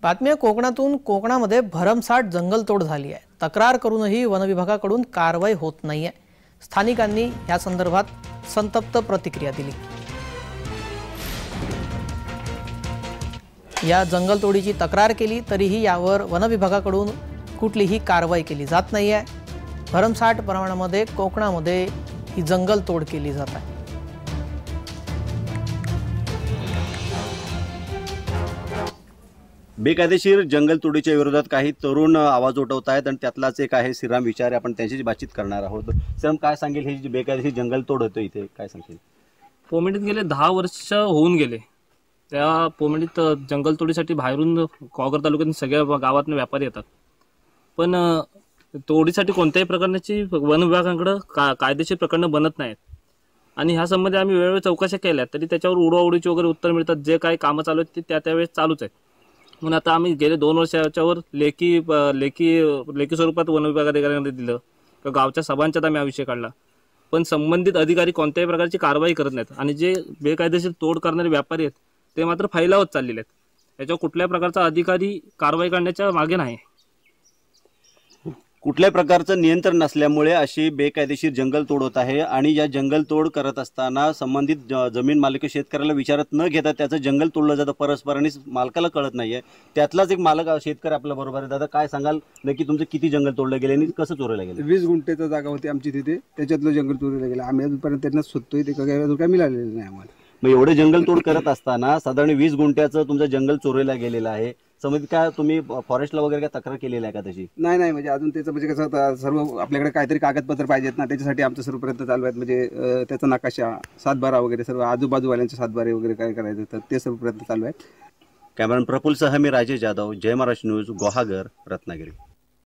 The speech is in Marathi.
बातमी कोकणातून कोकणामध्ये भरमसाठ जंगलतोड झाली आहे। तक्रार करूनही वनविभागाकडून कारवाई होत नाहीये। स्थानिकांनी या संदर्भात संतप्त प्रतिक्रिया दिली। या जंगलतोडीची तक्रार केली तरीही यावर वनविभागाकडून कुठलीही कारवाई केली जात नाहीये। भरमसाठ प्रमाणामध्ये कोकणामध्ये ही जंगलतोड केली जात आहे। बेकायदेशीर जंगलतोडीच्या विरोधात काही तरुण आवाज उठवत आहेत आणि त्यातलाच एक आहे श्रीराम विचारे। आपण त्यांच्याशी बातचीत करणार आहोत। श्रीराम, काय सांगेल ही जी बेकायदेशीर जंगलतोड होते इथे, काय सांगेल? पोमेडीत गेले 10 वर्ष होऊन गेले। त्या पोमेडीत जंगलतोडीसाठी बाहेरून कॉगर तालुक्यातून सगळ्या गावातून व्यापारी येतात, पण तोडीसाठी कोणत्याही प्रकारची वन विभागाकडे कायदेशीर प्रकरणं बनत नाहीत। आणि ह्या संबंधी आम्ही वेळोवेळी चौकशा केल्या तरी त्याच्यावर उडवाउडीची वगैरे उत्तर मिळतात। जे काही कामं चालू आहेत ते त्यावेळेस चालूच आहेत। म्हणून आता आम्ही गेले 2 वर्ष याच्यावर लेखी स्वरूपात वन विभागाधिकाऱ्यांना दिलं किंवा गावच्या सभांच्यात आम्ही हा विषय काढला, पण संबंधित अधिकारी कोणत्याही प्रकारची कारवाई करत नाहीत। आणि जे बेकायदेशीर तोड करणारे व्यापारी आहेत ते मात्र फैलावत चाललेले आहेत। याच्यावर कुठल्याही प्रकारचा अधिकारी कारवाई करण्याच्या मागे नाही। कुठल्याही प्रकारचं नियंत्रण नसल्यामुळे अशी बेकायदेशीर जंगलतोड होत आहे। आणि या जंगलतोड करत असताना संबंधित जमीन मालक शेतकऱ्याला विचारत न घेता त्याचं जंगल तोडलं जातं परस्पर आणि मालकाला कळत नाहीये। त्यातलाच एक मालक शेतकरी आपल्या बरोबर आहे। दादा, काय सांगाल नक्की तुमचं किती जंगल तोडलं गेले आणि कसं चोरीला गेलं? 20 गुंठेचा जागा होती आमची तिथे, त्याच्यातलं जंगल चोरीला गेलं। आम्ही अजूनपर्यंत त्यांना शोधतोय, ते काय मिळालेलं नाही आम्हाला। मग एवढे जंगलतोड करत असताना साधारण 20 गुंठ्याचं तुमचं जंगल चोरीला गेलेलं आहे। समज काय तुम्ही फॉरेस्टला वगैरे काय तक्रार केलेली आहे का तशी? नाही, म्हणजे अजून त्याचं म्हणजे कसं सर्व आपल्याकडे काहीतरी कागदपत्र पाहिजेत ना, त्याच्यासाठी आमचं सर्व प्रयत्न चालू आहेत। म्हणजे त्याचा नकाशा, 7/12 वगैरे सर्व आजूबाजूवाल्यांचे 7/12 वगैरे काय करायचं तर ते सर्व प्रयत्न चालू आहेत। कॅमेरामन प्रफुल्ल सह मी राजेश जाधव, जय महाराष्ट्र न्यूज, गुहागर, रत्नागिरी।